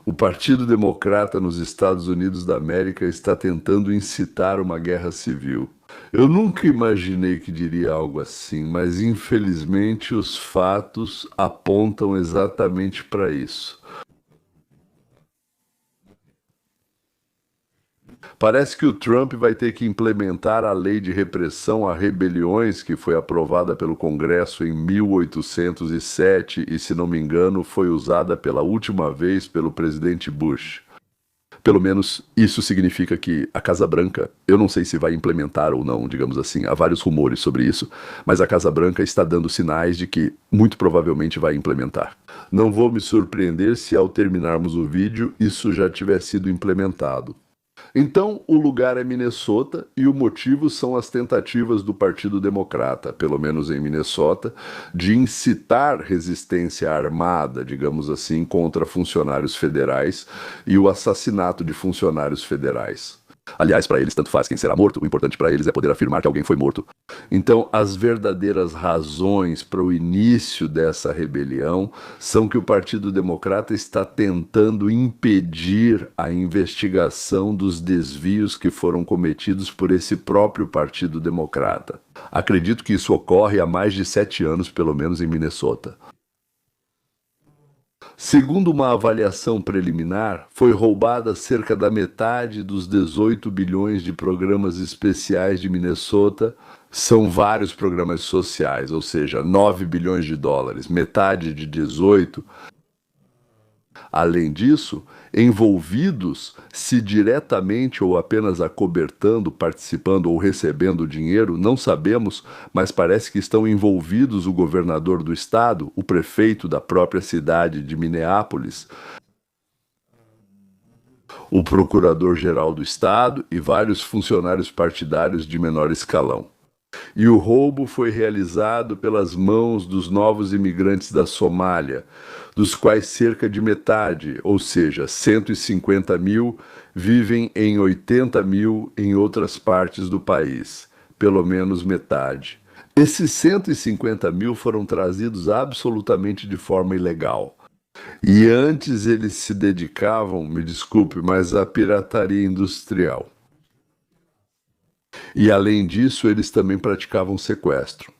O Partido Democrata nos Estados Unidos da América está tentando incitar uma guerra civil. Eu nunca imaginei que diria algo assim, mas infelizmente os fatos apontam exatamente para isso. Parece que o Trump vai ter que implementar a lei de repressão a rebeliões que foi aprovada pelo Congresso em 1807 e, se não me engano, foi usada pela última vez pelo presidente Bush. Pelo menos isso significa que a Casa Branca, eu não sei se vai implementar ou não, digamos assim, há vários rumores sobre isso, mas a Casa Branca está dando sinais de que muito provavelmente vai implementar. Não vou me surpreender se ao terminarmos o vídeo isso já tiver sido implementado. Então, o lugar é Minnesota e o motivo são as tentativas do Partido Democrata, pelo menos em Minnesota, de incitar resistência armada, digamos assim, contra funcionários federais e o assassinato de funcionários federais. Aliás, para eles tanto faz quem será morto, o importante para eles é poder afirmar que alguém foi morto. Então, as verdadeiras razões para o início dessa rebelião são que o Partido Democrata está tentando impedir a investigação dos desvios que foram cometidos por esse próprio Partido Democrata. Acredito que isso ocorre há mais de 7 anos, pelo menos em Minnesota. Segundo uma avaliação preliminar, foi roubada cerca da metade dos 18 bilhões de programas especiais de Minnesota. São vários programas sociais, ou seja, 9 bilhões de dólares, metade de 18. Além disso, envolvidos, se diretamente ou apenas acobertando, participando ou recebendo dinheiro, não sabemos, mas parece que estão envolvidos o governador do estado, o prefeito da própria cidade de Minneapolis, o procurador-geral do estado e vários funcionários partidários de menor escalão. E o roubo foi realizado pelas mãos dos novos imigrantes da Somália, dos quais cerca de metade, ou seja, 150 mil, vivem em 80 mil em outras partes do país, pelo menos metade. Esses 150 mil foram trazidos absolutamente de forma ilegal. E antes eles se dedicavam, me desculpe, mas à pirataria industrial. E além disso, eles também praticavam sequestro.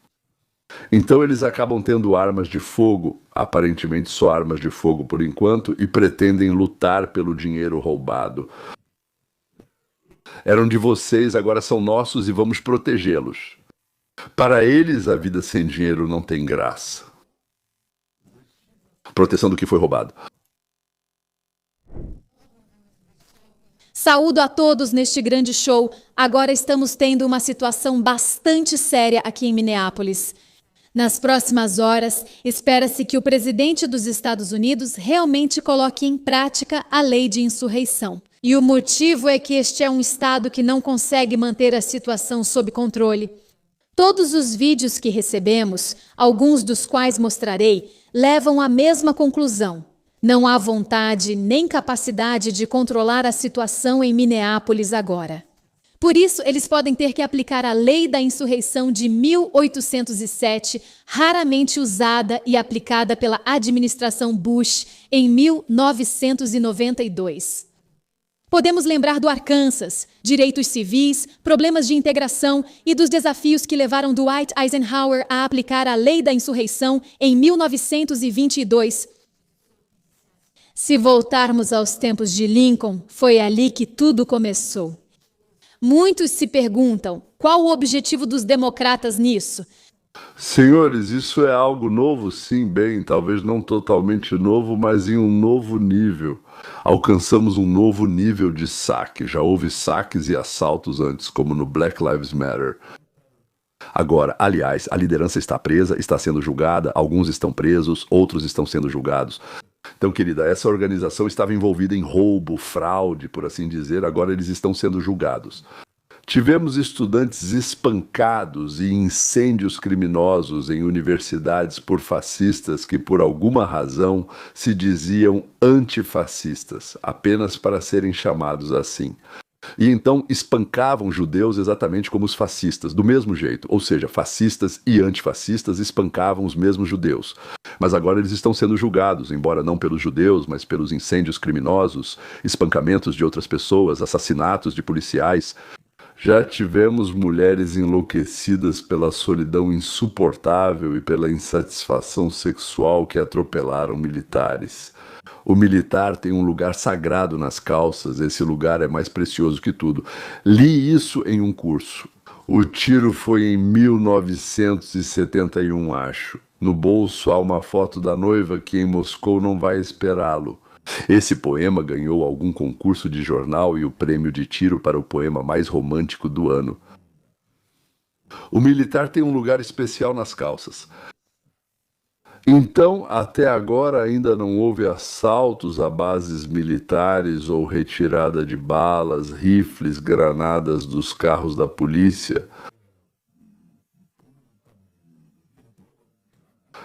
Então eles acabam tendo armas de fogo, aparentemente só armas de fogo por enquanto, e pretendem lutar pelo dinheiro roubado. Eram de vocês, agora são nossos e vamos protegê-los. Para eles, a vida sem dinheiro não tem graça. Proteção do que foi roubado. Saúdo a todos neste grande show. Agora estamos tendo uma situação bastante séria aqui em Minneapolis. Nas próximas horas, espera-se que o presidente dos Estados Unidos realmente coloque em prática a lei de insurreição. E o motivo é que este é um estado que não consegue manter a situação sob controle. Todos os vídeos que recebemos, alguns dos quais mostrarei, levam à mesma conclusão. Não há vontade nem capacidade de controlar a situação em Minneapolis agora. Por isso, eles podem ter que aplicar a lei da insurreição de 1807, raramente usada e aplicada pela administração Bush em 1992. Podemos lembrar do Arkansas, direitos civis, problemas de integração e dos desafios que levaram Dwight Eisenhower a aplicar a lei da insurreição em 1922. Se voltarmos aos tempos de Lincoln, foi ali que tudo começou. Muitos se perguntam, qual o objetivo dos democratas nisso? Senhores, isso é algo novo, sim, bem, talvez não totalmente novo, mas em um novo nível. Alcançamos um novo nível de saque. Já houve saques e assaltos antes, como no Black Lives Matter. Agora, aliás, a liderança está presa, está sendo julgada, alguns estão presos, outros estão sendo julgados. Então, querida, essa organização estava envolvida em roubo, fraude, por assim dizer, agora eles estão sendo julgados. Tivemos estudantes espancados e incêndios criminosos em universidades por fascistas que, por alguma razão, se diziam antifascistas, apenas para serem chamados assim. E então espancavam judeus exatamente como os fascistas, do mesmo jeito. Ou seja, fascistas e antifascistas espancavam os mesmos judeus. Mas agora eles estão sendo julgados, embora não pelos judeus, mas pelos incêndios criminosos, espancamentos de outras pessoas, assassinatos de policiais. Já tivemos mulheres enlouquecidas pela solidão insuportável e pela insatisfação sexual que atropelaram militares. O militar tem um lugar sagrado nas calças, esse lugar é mais precioso que tudo. Li isso em um curso. O tiro foi em 1971, acho. No bolso há uma foto da noiva que em Moscou não vai esperá-lo. Esse poema ganhou algum concurso de jornal e o prêmio de tiro para o poema mais romântico do ano. O militar tem um lugar especial nas calças. Então, até agora ainda não houve assaltos a bases militares ou retirada de balas, rifles, granadas dos carros da polícia.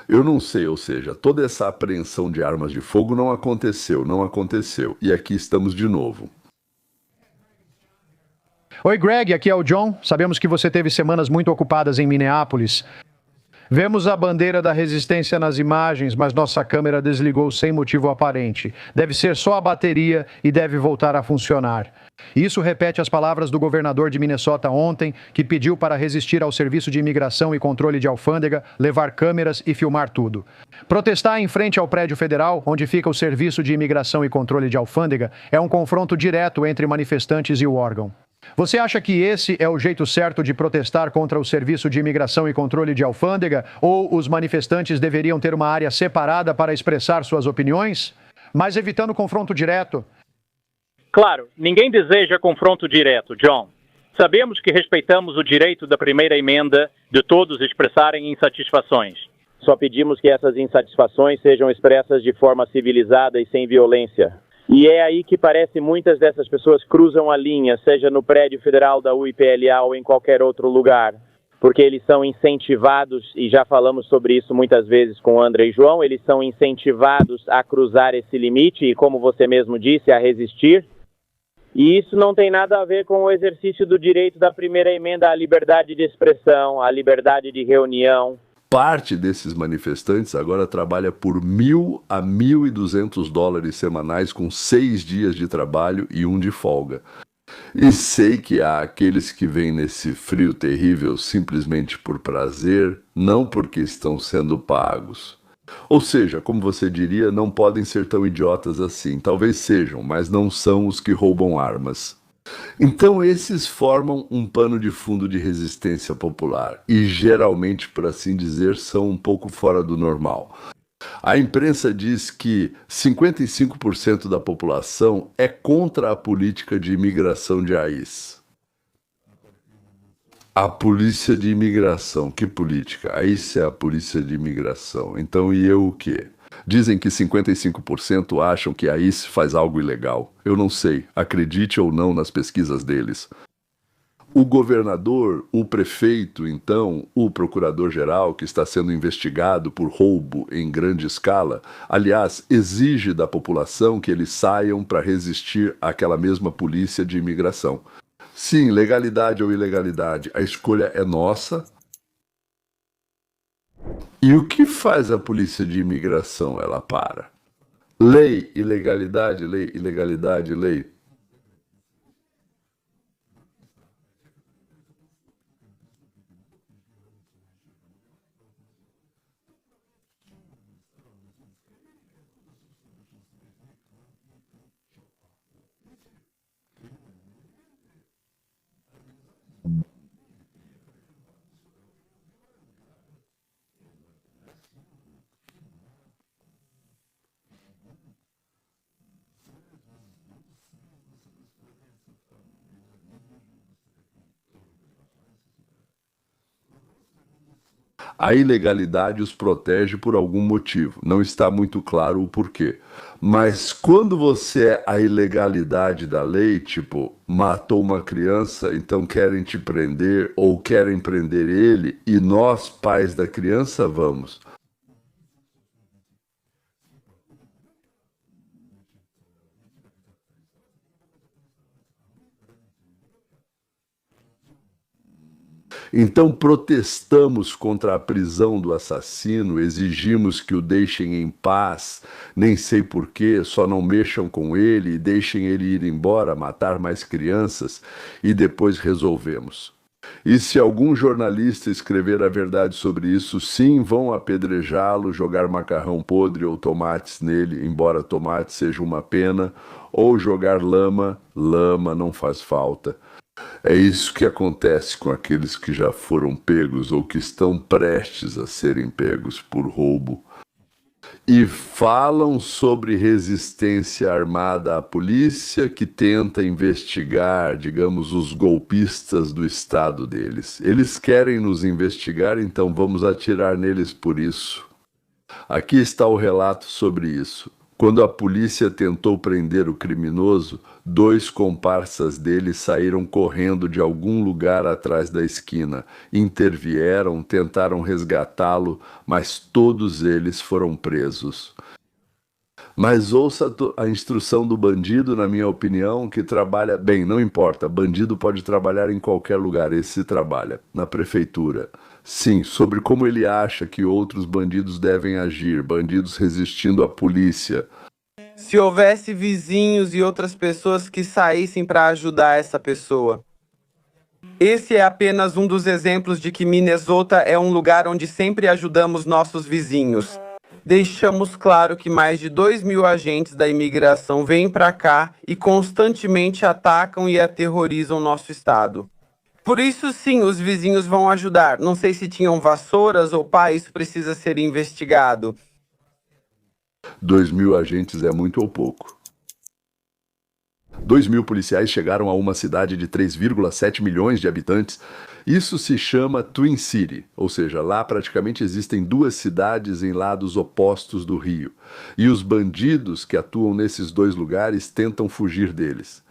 Eu não sei, ou seja, toda essa apreensão de armas de fogo não aconteceu, não aconteceu. E aqui estamos de novo. Oi, Greg, aqui é o John. Sabemos que você teve semanas muito ocupadas em Minneapolis. Vemos a bandeira da resistência nas imagens, mas nossa câmera desligou sem motivo aparente. Deve ser só a bateria e deve voltar a funcionar. Isso repete as palavras do governador de Minnesota ontem, que pediu para resistir ao Serviço de Imigração e Controle de Alfândega, levar câmeras e filmar tudo. Protestar em frente ao prédio federal, onde fica o Serviço de Imigração e Controle de Alfândega, é um confronto direto entre manifestantes e o órgão. Você acha que esse é o jeito certo de protestar contra o Serviço de Imigração e Controle de Alfândega? Ou os manifestantes deveriam ter uma área separada para expressar suas opiniões? Mas evitando confronto direto. Claro, ninguém deseja confronto direto, John. Sabemos que respeitamos o direito da primeira emenda de todos expressarem insatisfações. Só pedimos que essas insatisfações sejam expressas de forma civilizada e sem violência. E é aí que parece muitas dessas pessoas cruzam a linha, seja no prédio federal da UIPLA ou em qualquer outro lugar, porque eles são incentivados, e já falamos sobre isso muitas vezes com André e João, eles são incentivados a cruzar esse limite e, como você mesmo disse, a resistir. E isso não tem nada a ver com o exercício do direito da primeira emenda à liberdade de expressão, à liberdade de reunião. Parte desses manifestantes agora trabalha por $1.000 a $1.200 semanais com 6 dias de trabalho e 1 de folga. E sei que há aqueles que vêm nesse frio terrível simplesmente por prazer, não porque estão sendo pagos. Ou seja, como você diria, não podem ser tão idiotas assim. Talvez sejam, mas não são os que roubam armas. Então esses formam um pano de fundo de resistência popular e geralmente, por assim dizer, são um pouco fora do normal. A imprensa diz que 55% da população é contra a política de imigração de AIS. A polícia de imigração, que política? AIS é a polícia de imigração. Então e eu o quê? Dizem que 55% acham que a ICE faz algo ilegal. Eu não sei, acredite ou não nas pesquisas deles. O governador, o prefeito, então, o procurador-geral, que está sendo investigado por roubo em grande escala, aliás, exige da população que eles saiam para resistir àquela mesma polícia de imigração. Sim, legalidade ou ilegalidade, a escolha é nossa. E o que faz a polícia de imigração? Ela para. Lei, ilegalidade, lei, ilegalidade, lei. A ilegalidade os protege por algum motivo, não está muito claro o porquê. Mas quando você é a ilegalidade da lei, tipo, matou uma criança, então querem te prender ou querem prender ele, e nós, pais da criança, vamos. Então protestamos contra a prisão do assassino, exigimos que o deixem em paz, nem sei porquê, só não mexam com ele e deixem ele ir embora, matar mais crianças, e depois resolvemos. E se algum jornalista escrever a verdade sobre isso, sim, vão apedrejá-lo, jogar macarrão podre ou tomates nele, embora tomate seja uma pena, ou jogar lama, lama não faz falta. É isso que acontece com aqueles que já foram pegos ou que estão prestes a serem pegos por roubo. E falam sobre resistência armada à polícia que tenta investigar, digamos, os golpistas do estado deles. Eles querem nos investigar, então vamos atirar neles por isso. Aqui está o relato sobre isso. Quando a polícia tentou prender o criminoso, 2 comparsas dele saíram correndo de algum lugar atrás da esquina. Intervieram, tentaram resgatá-lo, mas todos eles foram presos. Mas ouça a instrução do bandido, na minha opinião, que trabalha bem, não importa, bandido pode trabalhar em qualquer lugar, esse trabalha, na prefeitura. Sim, sobre como ele acha que outros bandidos devem agir, bandidos resistindo à polícia. Se houvesse vizinhos e outras pessoas que saíssem para ajudar essa pessoa. Esse é apenas um dos exemplos de que Minnesota é um lugar onde sempre ajudamos nossos vizinhos. Deixamos claro que mais de 2.000 agentes da imigração vêm para cá e constantemente atacam e aterrorizam nosso estado. Por isso, sim, os vizinhos vão ajudar. Não sei se tinham vassouras ou pá, isso precisa ser investigado. 2.000 agentes é muito ou pouco? 2.000 policiais chegaram a uma cidade de 3,7 milhões de habitantes. Isso se chama Twin City, ou seja, lá praticamente existem 2 cidades em lados opostos do Rio. E os bandidos que atuam nesses 2 lugares tentam fugir deles.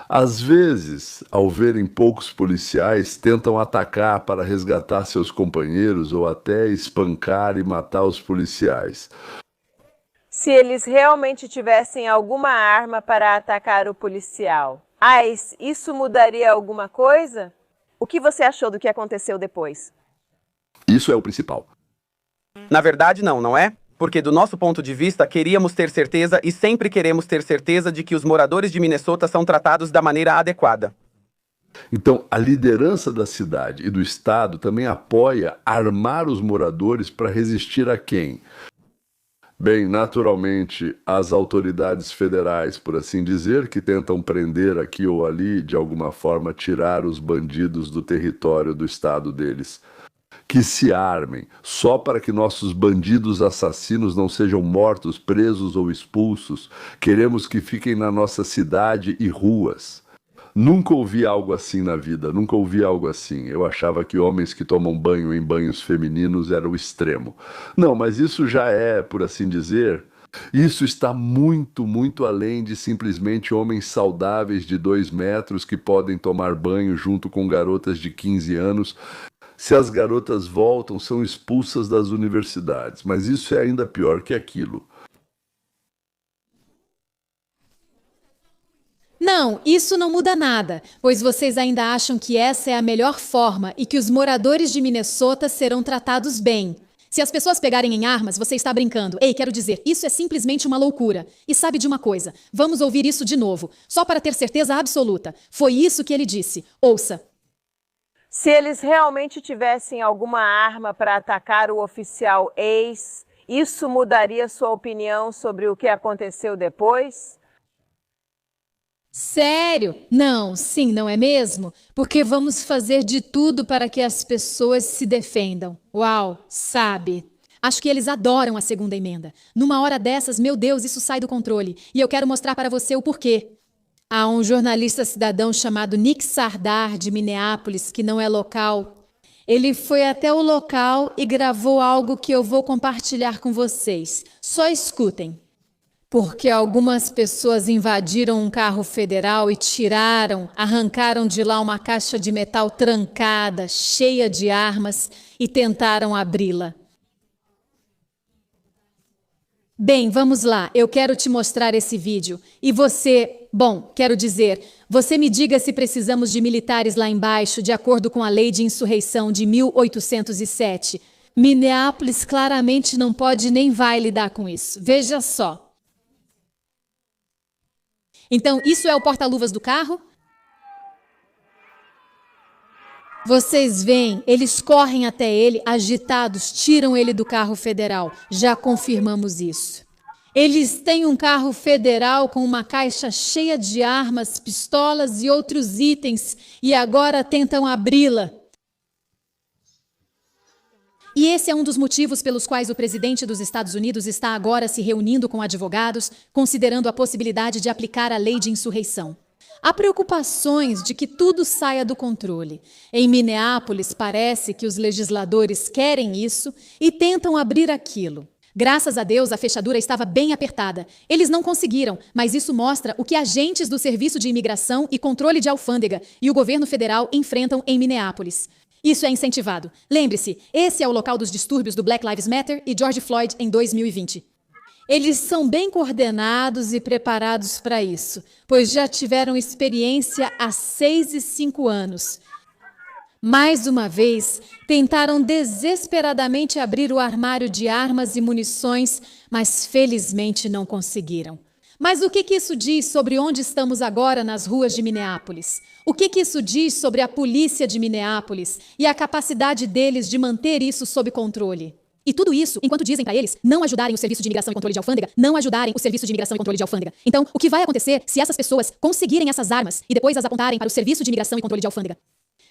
Às vezes, ao verem poucos policiais, tentam atacar para resgatar seus companheiros ou até espancar e matar os policiais. Se eles realmente tivessem alguma arma para atacar o policial, isso mudaria alguma coisa? O que você achou do que aconteceu depois? Isso é o principal. Na verdade, não é? Porque do nosso ponto de vista, queríamos ter certeza e sempre queremos ter certeza de que os moradores de Minnesota são tratados da maneira adequada. Então, a liderança da cidade e do estado também apoia armar os moradores para resistir a quem? Bem, naturalmente, as autoridades federais, por assim dizer, que tentam prender aqui ou ali, de alguma forma, tirar os bandidos do território do estado deles. Que se armem, só para que nossos bandidos assassinos não sejam mortos, presos ou expulsos. Queremos que fiquem na nossa cidade e ruas. Nunca ouvi algo assim na vida, nunca ouvi algo assim. Eu achava que homens que tomam banho em banhos femininos era o extremo. Não, mas isso já é, por assim dizer, isso está muito, muito além de simplesmente homens saudáveis de 2 metros que podem tomar banho junto com garotas de 15 anos. Se as garotas voltam, são expulsas das universidades, mas isso é ainda pior que aquilo. Não, isso não muda nada, pois vocês ainda acham que essa é a melhor forma e que os moradores de Minnesota serão tratados bem. Se as pessoas pegarem em armas, você está brincando. Ei, quero dizer, isso é simplesmente uma loucura. E sabe de uma coisa? Vamos ouvir isso de novo, só para ter certeza absoluta. Foi isso que ele disse. Ouça. Se eles realmente tivessem alguma arma para atacar o oficial Ace, isso mudaria sua opinião sobre o que aconteceu depois? Sério? Não, sim, não é mesmo? Porque vamos fazer de tudo para que as pessoas se defendam. Uau, sabe? Acho que eles adoram a segunda emenda. Numa hora dessas, meu Deus, isso sai do controle. E eu quero mostrar para você o porquê. Há um jornalista cidadão chamado Nick Sardar, de Minneapolis, que não é local. Ele foi até o local e gravou algo que eu vou compartilhar com vocês. Só escutem. Porque algumas pessoas invadiram um carro federal e arrancaram de lá uma caixa de metal trancada, cheia de armas, e tentaram abri-la. Bem, vamos lá. Eu quero te mostrar esse vídeo. E você, quero dizer, você me diga se precisamos de militares lá embaixo, de acordo com a lei de insurreição de 1807. Minneapolis claramente não pode nem vai lidar com isso. Veja só. Então, isso é o porta-luvas do carro? Vocês veem, eles correm até ele, agitados, tiram ele do carro federal. Já confirmamos isso. Eles têm um carro federal com uma caixa cheia de armas, pistolas e outros itens, e agora tentam abri-la. E esse é um dos motivos pelos quais o presidente dos Estados Unidos está agora se reunindo com advogados, considerando a possibilidade de aplicar a lei de insurreição. Há preocupações de que tudo saia do controle. Em Minneapolis, parece que os legisladores querem isso e tentam abrir aquilo. Graças a Deus, a fechadura estava bem apertada. Eles não conseguiram, mas isso mostra o que agentes do Serviço de Imigração e Controle de Alfândega e o governo federal enfrentam em Minneapolis. Isso é incentivado. Lembre-se, esse é o local dos distúrbios do Black Lives Matter e George Floyd em 2020. Eles são bem coordenados e preparados para isso, pois já tiveram experiência há 6 e 5 anos. Mais uma vez, tentaram desesperadamente abrir o armário de armas e munições, mas felizmente não conseguiram. Mas o que isso diz sobre onde estamos agora nas ruas de Minneapolis? O que isso diz sobre a polícia de Minneapolis e a capacidade deles de manter isso sob controle? E tudo isso enquanto dizem para eles não ajudarem o Serviço de Imigração e Controle de Alfândega, não ajudarem o Serviço de Imigração e Controle de Alfândega. Então, o que vai acontecer se essas pessoas conseguirem essas armas e depois as apontarem para o Serviço de Imigração e Controle de Alfândega?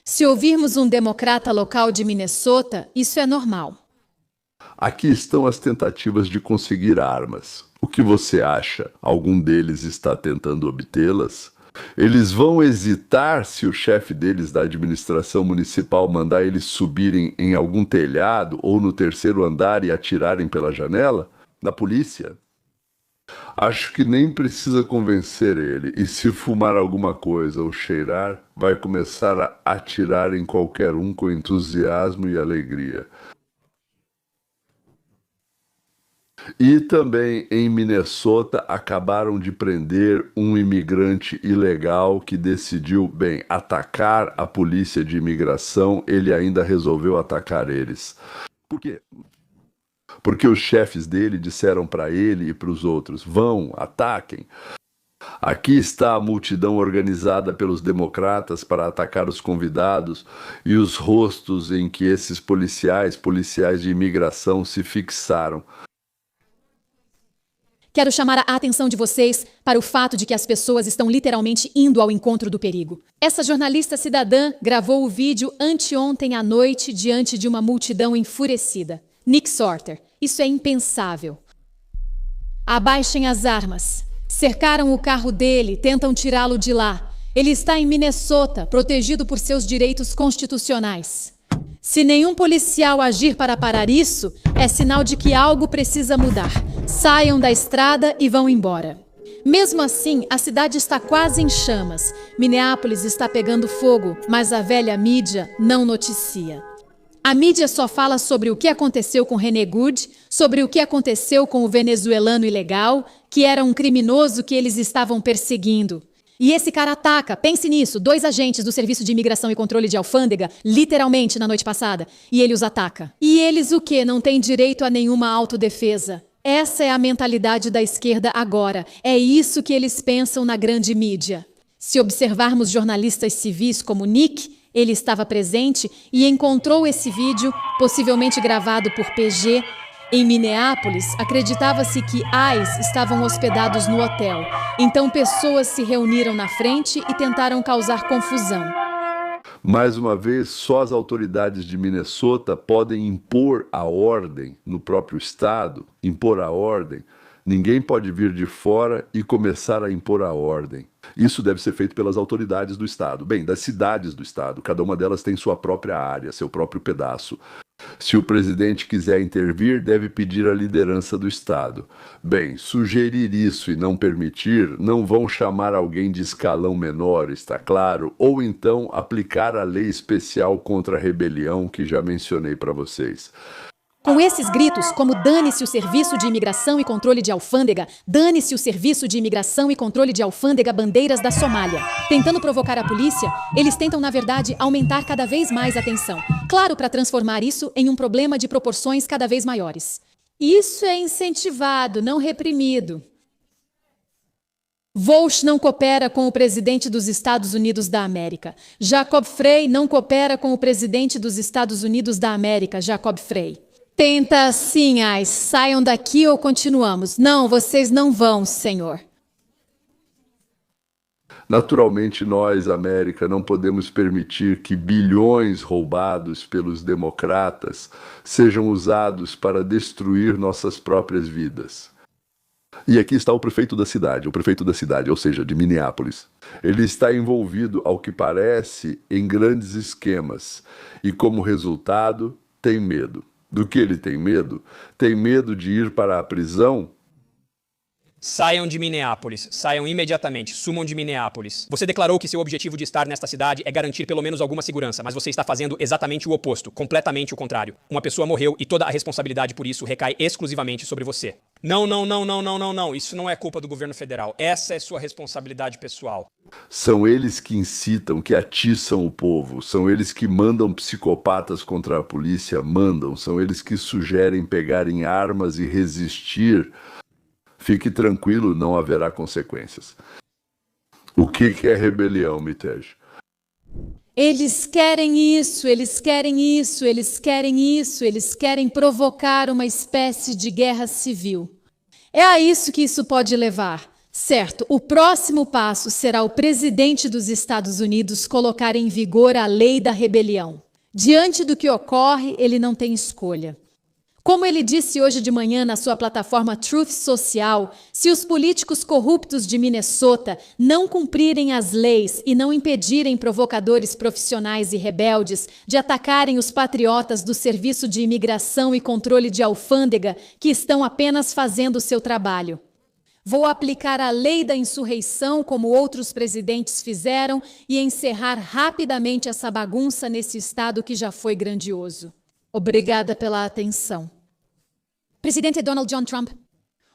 Se ouvirmos um democrata local de Minnesota, isso é normal. Aqui estão as tentativas de conseguir armas. O que você acha? Algum deles está tentando obtê-las? Eles vão hesitar se o chefe deles da administração municipal mandar eles subirem em algum telhado ou no 3º andar e atirarem pela janela? Na polícia? Acho que nem precisa convencer ele, e se fumar alguma coisa ou cheirar, vai começar a atirar em qualquer um com entusiasmo e alegria. E também em Minnesota acabaram de prender um imigrante ilegal que decidiu, atacar a polícia de imigração. Ele ainda resolveu atacar eles. Por quê? Porque os chefes dele disseram para ele e para os outros: vão, ataquem. Aqui está a multidão organizada pelos democratas para atacar os convidados e os rostos em que esses policiais de imigração se fixaram. Quero chamar a atenção de vocês para o fato de que as pessoas estão literalmente indo ao encontro do perigo. Essa jornalista cidadã gravou o vídeo anteontem à noite diante de uma multidão enfurecida. Nick Sorter, isso é impensável. Abaixem as armas. Cercaram o carro dele, tentam tirá-lo de lá. Ele está em Minnesota, protegido por seus direitos constitucionais. Se nenhum policial agir para parar isso, é sinal de que algo precisa mudar. Saiam da estrada e vão embora. Mesmo assim, a cidade está quase em chamas. Minneapolis está pegando fogo, mas a velha mídia não noticia. A mídia só fala sobre o que aconteceu com René Good, sobre o que aconteceu com o venezuelano ilegal, que era um criminoso que eles estavam perseguindo. E esse cara ataca, pense nisso, 2 agentes do Serviço de Imigração e Controle de Alfândega, literalmente na noite passada, e ele os ataca. E eles o quê? Não têm direito a nenhuma autodefesa. Essa é a mentalidade da esquerda agora. É isso que eles pensam na grande mídia. Se observarmos jornalistas civis como Nick, ele estava presente e encontrou esse vídeo, possivelmente gravado por PG. Em Minneapolis, acreditava-se que ICE estavam hospedados no hotel. Então pessoas se reuniram na frente e tentaram causar confusão. Mais uma vez, só as autoridades de Minnesota podem impor a ordem no próprio estado, impor a ordem. Ninguém pode vir de fora e começar a impor a ordem. Isso deve ser feito pelas autoridades do estado. Das cidades do estado. Cada uma delas tem sua própria área, seu próprio pedaço. Se o presidente quiser intervir, deve pedir a liderança do estado. Sugerir isso e não permitir, não vão chamar alguém de escalão menor, está claro? Ou então aplicar a lei especial contra a rebelião que já mencionei para vocês. Com esses gritos, como dane-se o Serviço de Imigração e Controle de Alfândega, dane-se o Serviço de Imigração e Controle de Alfândega, bandeiras da Somália. Tentando provocar a polícia, eles tentam, na verdade, aumentar cada vez mais a tensão. Claro, para transformar isso em um problema de proporções cada vez maiores. Isso é incentivado, não reprimido. Walsh não coopera com o presidente dos Estados Unidos da América. Jacob Frey não coopera com o presidente dos Estados Unidos da América, Jacob Frey. Tenta assim, Ais. Saiam daqui ou continuamos? Não, vocês não vão, senhor. Naturalmente, nós, América, não podemos permitir que bilhões roubados pelos democratas sejam usados para destruir nossas próprias vidas. E aqui está o prefeito da cidade, ou seja, de Minneapolis. Ele está envolvido, ao que parece, em grandes esquemas e, como resultado, tem medo. Do que ele tem medo? Tem medo de ir para a prisão? Saiam de Minneapolis. Saiam imediatamente. Sumam de Minneapolis. Você declarou que seu objetivo de estar nesta cidade é garantir pelo menos alguma segurança, mas você está fazendo exatamente o oposto, completamente o contrário. Uma pessoa morreu e toda a responsabilidade por isso recai exclusivamente sobre você. Não. Isso não é culpa do governo federal. Essa é sua responsabilidade pessoal. São eles que incitam, que atiçam o povo. São eles que mandam psicopatas contra a polícia, são eles que sugerem pegarem armas e resistir. Fique tranquilo, não haverá consequências. O que é rebelião, Mitejo? Eles querem isso, eles querem isso, eles querem isso, eles querem provocar uma espécie de guerra civil. É a isso que isso pode levar. Certo, o próximo passo será o presidente dos Estados Unidos colocar em vigor a lei da rebelião. Diante do que ocorre, ele não tem escolha. Como ele disse hoje de manhã na sua plataforma Truth Social, se os políticos corruptos de Minnesota não cumprirem as leis e não impedirem provocadores profissionais e rebeldes de atacarem os patriotas do Serviço de Imigração e Controle de Alfândega, que estão apenas fazendo o seu trabalho. Vou aplicar a lei da insurreição, como outros presidentes fizeram, e encerrar rapidamente essa bagunça nesse estado que já foi grandioso. Obrigada pela atenção. Presidente Donald John Trump.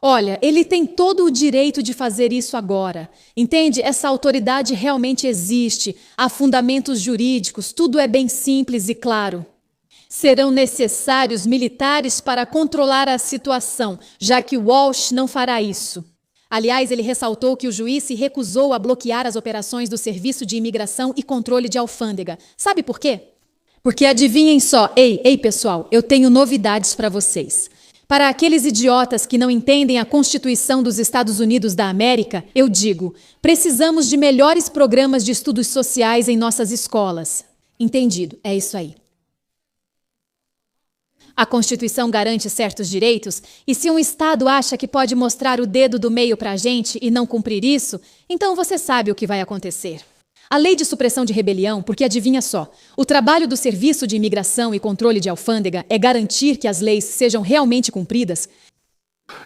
Olha, ele tem todo o direito de fazer isso agora. Entende? Essa autoridade realmente existe. Há fundamentos jurídicos, tudo é bem simples e claro. Serão necessários militares para controlar a situação, já que Walsh não fará isso. Aliás, ele ressaltou que o juiz se recusou a bloquear as operações do Serviço de Imigração e Controle de Alfândega. Sabe por quê? Porque adivinhem só, ei pessoal, eu tenho novidades para vocês. Para aqueles idiotas que não entendem a Constituição dos Estados Unidos da América, eu digo, precisamos de melhores programas de estudos sociais em nossas escolas. Entendido, é isso aí. A Constituição garante certos direitos, e se um Estado acha que pode mostrar o dedo do meio para a gente e não cumprir isso, então você sabe o que vai acontecer. A lei de supressão de rebelião, porque adivinha só, o trabalho do Serviço de Imigração e Controle de Alfândega é garantir que as leis sejam realmente cumpridas.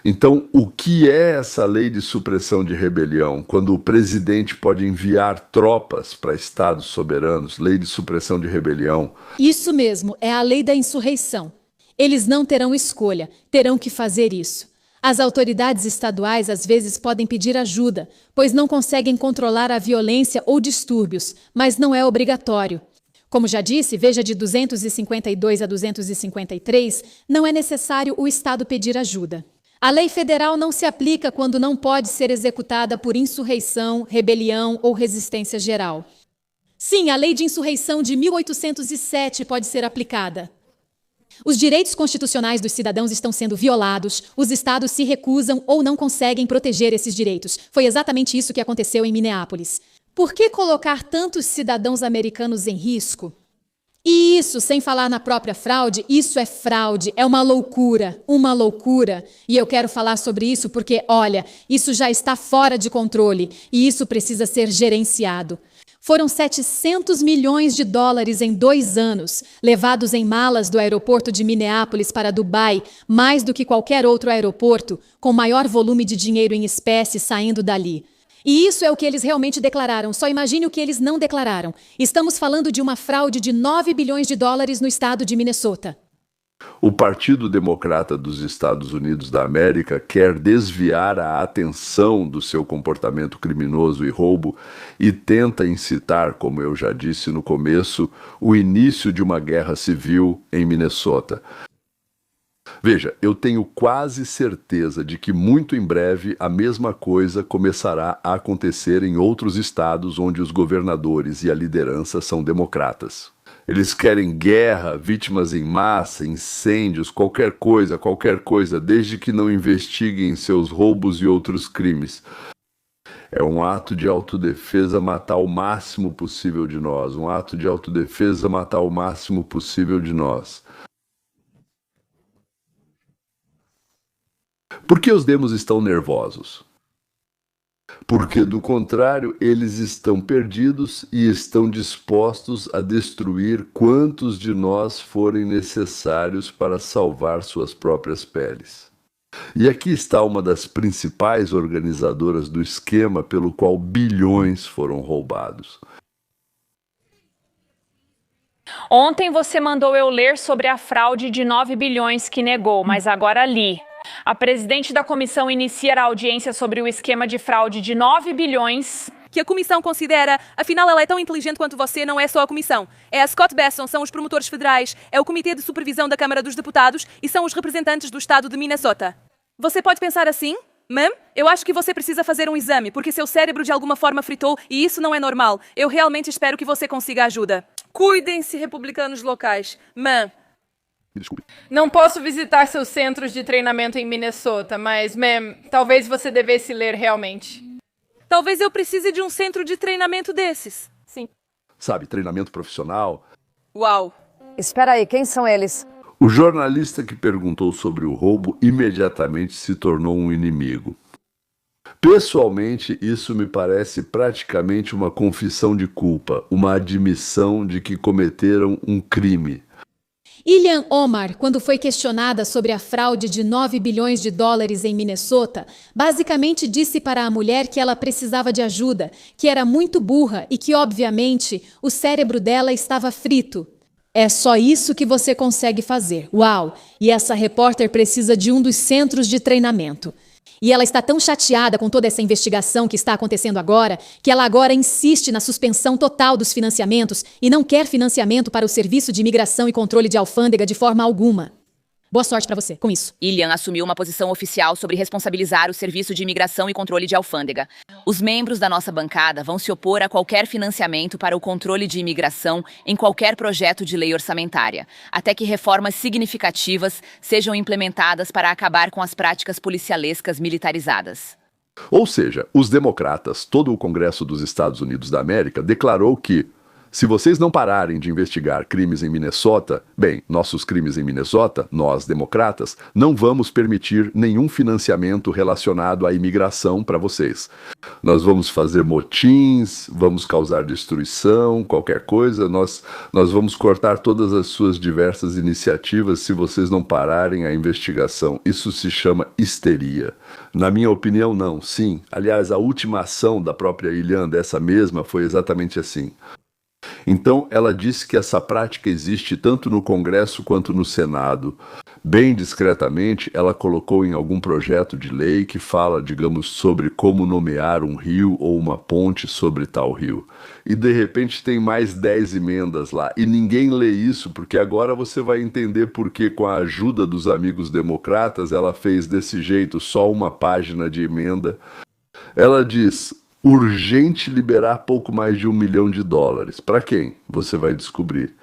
Então, o que é essa lei de supressão de rebelião? Quando o presidente pode enviar tropas para estados soberanos, lei de supressão de rebelião. Isso mesmo, é a lei da insurreição. Eles não terão escolha, terão que fazer isso. As autoridades estaduais às vezes podem pedir ajuda, pois não conseguem controlar a violência ou distúrbios, mas não é obrigatório. Como já disse, veja de 252 a 253, não é necessário o Estado pedir ajuda. A lei federal não se aplica quando não pode ser executada por insurreição, rebelião ou resistência geral. Sim, a lei de insurreição de 1807 pode ser aplicada. Os direitos constitucionais dos cidadãos estão sendo violados, os estados se recusam ou não conseguem proteger esses direitos. Foi exatamente isso que aconteceu em Minneapolis. Por que colocar tantos cidadãos americanos em risco? E isso, sem falar na própria fraude, isso é fraude, é uma loucura. E eu quero falar sobre isso porque, olha, isso já está fora de controle e isso precisa ser gerenciado. Foram 700 milhões de dólares em 2 anos, levados em malas do aeroporto de Minneapolis para Dubai, mais do que qualquer outro aeroporto, com maior volume de dinheiro em espécie saindo dali. E isso é o que eles realmente declararam, só imagine o que eles não declararam. Estamos falando de uma fraude de 9 bilhões de dólares no estado de Minnesota. O Partido Democrata dos Estados Unidos da América quer desviar a atenção do seu comportamento criminoso e roubo e tenta incitar, como eu já disse no começo, o início de uma guerra civil em Minnesota. Veja, eu tenho quase certeza de que muito em breve a mesma coisa começará a acontecer em outros estados onde os governadores e a liderança são democratas. Eles querem guerra, vítimas em massa, incêndios, qualquer coisa, desde que não investiguem seus roubos e outros crimes. É um ato de autodefesa matar o máximo possível de nós. Um ato de autodefesa matar o máximo possível de nós. Por que os demos estão nervosos? Porque, do contrário, eles estão perdidos e estão dispostos a destruir quantos de nós forem necessários para salvar suas próprias peles. E aqui está uma das principais organizadoras do esquema pelo qual bilhões foram roubados. Ontem você mandou eu ler sobre a fraude de 9 bilhões que negou, mas agora li. A presidente da comissão inicia a audiência sobre o esquema de fraude de 9 bilhões... que a comissão considera, afinal ela é tão inteligente quanto você, não é só a comissão. É a Scott Besson, são os promotores federais, é o comitê de supervisão da Câmara dos Deputados e são os representantes do estado de Minnesota. Você pode pensar assim? Ma'am, eu acho que você precisa fazer um exame, porque seu cérebro de alguma forma fritou e isso não é normal. Eu realmente espero que você consiga ajuda. Cuidem-se, republicanos locais. Ma'am. Desculpe. Não posso visitar seus centros de treinamento em Minnesota, mas, ma'am, talvez você devesse ler realmente. Talvez eu precise de um centro de treinamento desses. Sim. Sabe, treinamento profissional. Uau. Espera aí, quem são eles? O jornalista que perguntou sobre o roubo imediatamente se tornou um inimigo. Pessoalmente, isso me parece praticamente uma confissão de culpa, uma admissão de que cometeram um crime. Ilhan Omar, quando foi questionada sobre a fraude de 9 bilhões de dólares em Minnesota, basicamente disse para a mulher que ela precisava de ajuda, que era muito burra e que, obviamente, o cérebro dela estava frito. É só isso que você consegue fazer. Uau! E essa repórter precisa de um dos centros de treinamento. E ela está tão chateada com toda essa investigação que está acontecendo agora, que ela agora insiste na suspensão total dos financiamentos e não quer financiamento para o Serviço de Imigração e Controle de Alfândega de forma alguma. Boa sorte para você com isso. Ilhan assumiu uma posição oficial sobre responsabilizar o Serviço de Imigração e Controle de Alfândega. Os membros da nossa bancada vão se opor a qualquer financiamento para o controle de imigração em qualquer projeto de lei orçamentária, até que reformas significativas sejam implementadas para acabar com as práticas policialescas militarizadas. Ou seja, os democratas, todo o Congresso dos Estados Unidos da América, declarou que, se vocês não pararem de investigar crimes em Minnesota, bem, nossos crimes em Minnesota, nós, democratas, não vamos permitir nenhum financiamento relacionado à imigração para vocês. Nós vamos fazer motins, vamos causar destruição, qualquer coisa, nós vamos cortar todas as suas diversas iniciativas se vocês não pararem a investigação. Isso se chama histeria. Na minha opinião, não, sim. Aliás, a última ação da própria Ilhan, dessa mesma, foi exatamente assim. Então, ela disse que essa prática existe tanto no Congresso quanto no Senado. Bem discretamente, ela colocou em algum projeto de lei que fala, digamos, sobre como nomear um rio ou uma ponte sobre tal rio. E, de repente, tem mais 10 emendas lá. E ninguém lê isso, porque agora você vai entender por que, com a ajuda dos amigos democratas, ela fez desse jeito, só uma página de emenda. Ela diz: urgente liberar pouco mais de $1 milhão. Para quem? Você vai descobrir.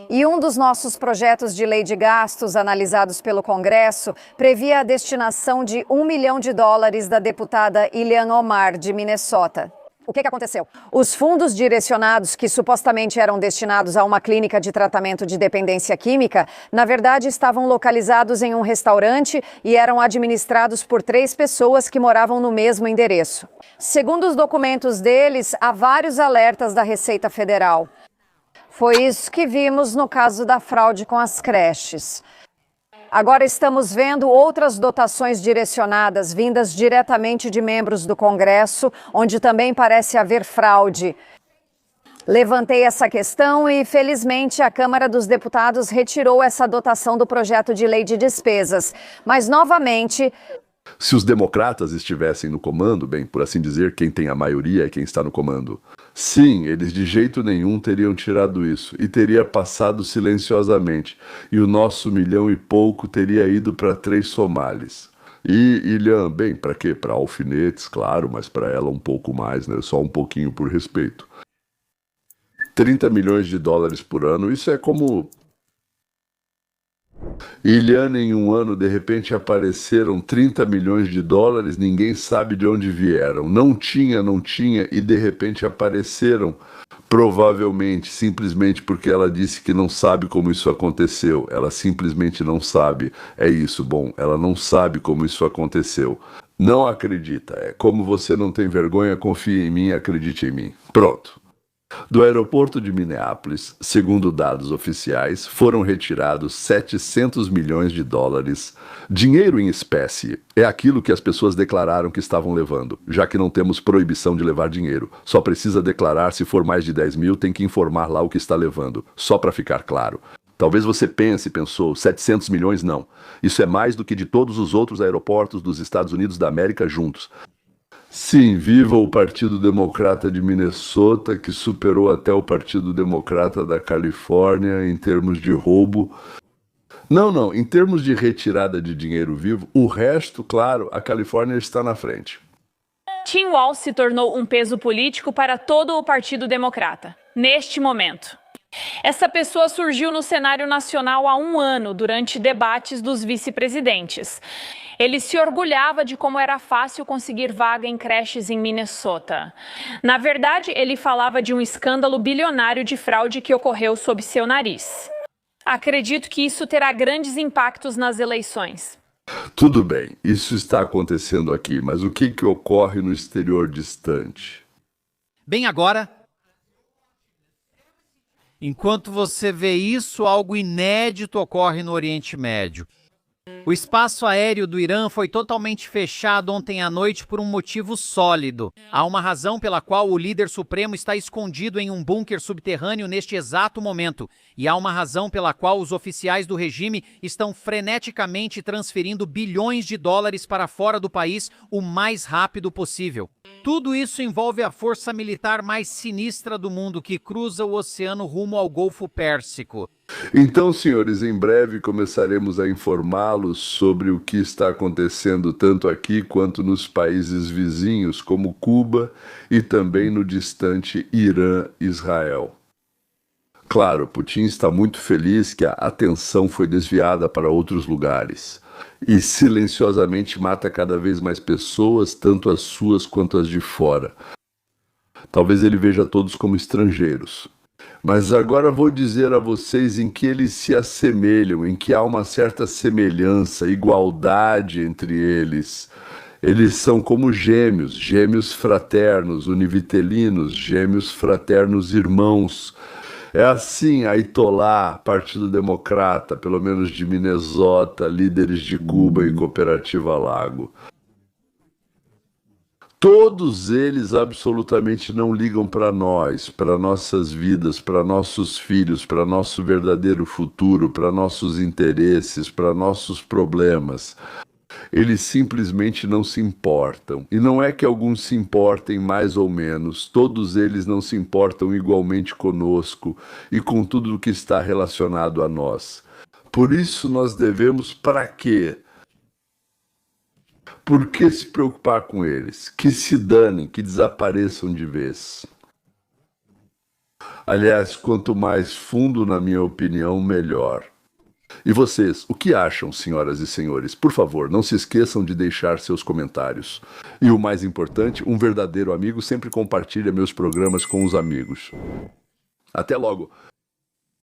E um dos nossos projetos de lei de gastos analisados pelo Congresso previa a destinação de $1 milhão da deputada Ilhan Omar, de Minnesota. O que aconteceu? Os fundos direcionados, que supostamente eram destinados a uma clínica de tratamento de dependência química, na verdade estavam localizados em um restaurante e eram administrados por 3 pessoas que moravam no mesmo endereço. Segundo os documentos deles, há vários alertas da Receita Federal. Foi isso que vimos no caso da fraude com as creches. Agora estamos vendo outras dotações direcionadas vindas diretamente de membros do Congresso, onde também parece haver fraude. Levantei essa questão e, felizmente, a Câmara dos Deputados retirou essa dotação do projeto de lei de despesas. Mas, novamente... Se os democratas estivessem no comando, bem, por assim dizer, quem tem a maioria é quem está no comando. Sim, eles de jeito nenhum teriam tirado isso e teria passado silenciosamente. E o nosso 1 milhão e pouco teria ido para 3 somalis. E Ilhan, bem, para quê? Para alfinetes, claro, mas para ela um pouco mais, né? Só um pouquinho por respeito. 30 milhões de dólares por ano, isso é como... Ilhan, em um ano, de repente apareceram 30 milhões de dólares, ninguém sabe de onde vieram. Não tinha, e de repente apareceram. Provavelmente, simplesmente porque ela disse que não sabe como isso aconteceu. Ela simplesmente não sabe. É isso, bom, ela não sabe como isso aconteceu. Não acredita. É como você não tem vergonha, confia em mim, acredite em mim. Pronto. Do aeroporto de Minneapolis, segundo dados oficiais, foram retirados 700 milhões de dólares. Dinheiro em espécie é aquilo que as pessoas declararam que estavam levando, já que não temos proibição de levar dinheiro. Só precisa declarar, se for mais de 10 mil, tem que informar lá o que está levando, só para ficar claro. Talvez você pensou, 700 milhões não. Isso é mais do que de todos os outros aeroportos dos Estados Unidos da América juntos. Sim, viva o Partido Democrata de Minnesota, que superou até o Partido Democrata da Califórnia em termos de roubo. Não, em termos de retirada de dinheiro vivo, o resto, claro, a Califórnia está na frente. Tim Walz se tornou um peso político para todo o Partido Democrata, neste momento. Essa pessoa surgiu no cenário nacional há 1 ano, durante debates dos vice-presidentes. Ele se orgulhava de como era fácil conseguir vaga em creches em Minnesota. Na verdade, ele falava de um escândalo bilionário de fraude que ocorreu sob seu nariz. Acredito que isso terá grandes impactos nas eleições. Tudo bem, isso está acontecendo aqui, mas o que ocorre no exterior distante? Bem, agora, enquanto você vê isso, algo inédito ocorre no Oriente Médio. O espaço aéreo do Irã foi totalmente fechado ontem à noite por um motivo sólido. Há uma razão pela qual o líder supremo está escondido em um bunker subterrâneo neste exato momento. E há uma razão pela qual os oficiais do regime estão freneticamente transferindo bilhões de dólares para fora do país o mais rápido possível. Tudo isso envolve a força militar mais sinistra do mundo que cruza o oceano rumo ao Golfo Pérsico. Então, senhores, em breve começaremos a informá-los sobre o que está acontecendo tanto aqui quanto nos países vizinhos, como Cuba e também no distante Irã e Israel. Claro, Putin está muito feliz que a atenção foi desviada para outros lugares e silenciosamente mata cada vez mais pessoas, tanto as suas quanto as de fora. Talvez ele veja todos como estrangeiros. Mas agora vou dizer a vocês em que eles se assemelham, em que há uma certa semelhança, igualdade entre eles. Eles são como gêmeos, gêmeos fraternos, univitelinos, gêmeos fraternos irmãos. É assim, Ayatollah, Partido Democrata, pelo menos de Minnesota, líderes de Cuba e Cooperativa Lago. Todos eles absolutamente não ligam para nós, para nossas vidas, para nossos filhos, para nosso verdadeiro futuro, para nossos interesses, para nossos problemas. Eles simplesmente não se importam. E não é que alguns se importem mais ou menos, todos eles não se importam igualmente conosco e com tudo o que está relacionado a nós. Por isso nós devemos, para quê? Por que se preocupar com eles? Que se danem, que desapareçam de vez. Aliás, quanto mais fundo, na minha opinião, melhor. E vocês, o que acham, senhoras e senhores? Por favor, não se esqueçam de deixar seus comentários. E o mais importante, um verdadeiro amigo sempre compartilha meus programas com os amigos. Até logo!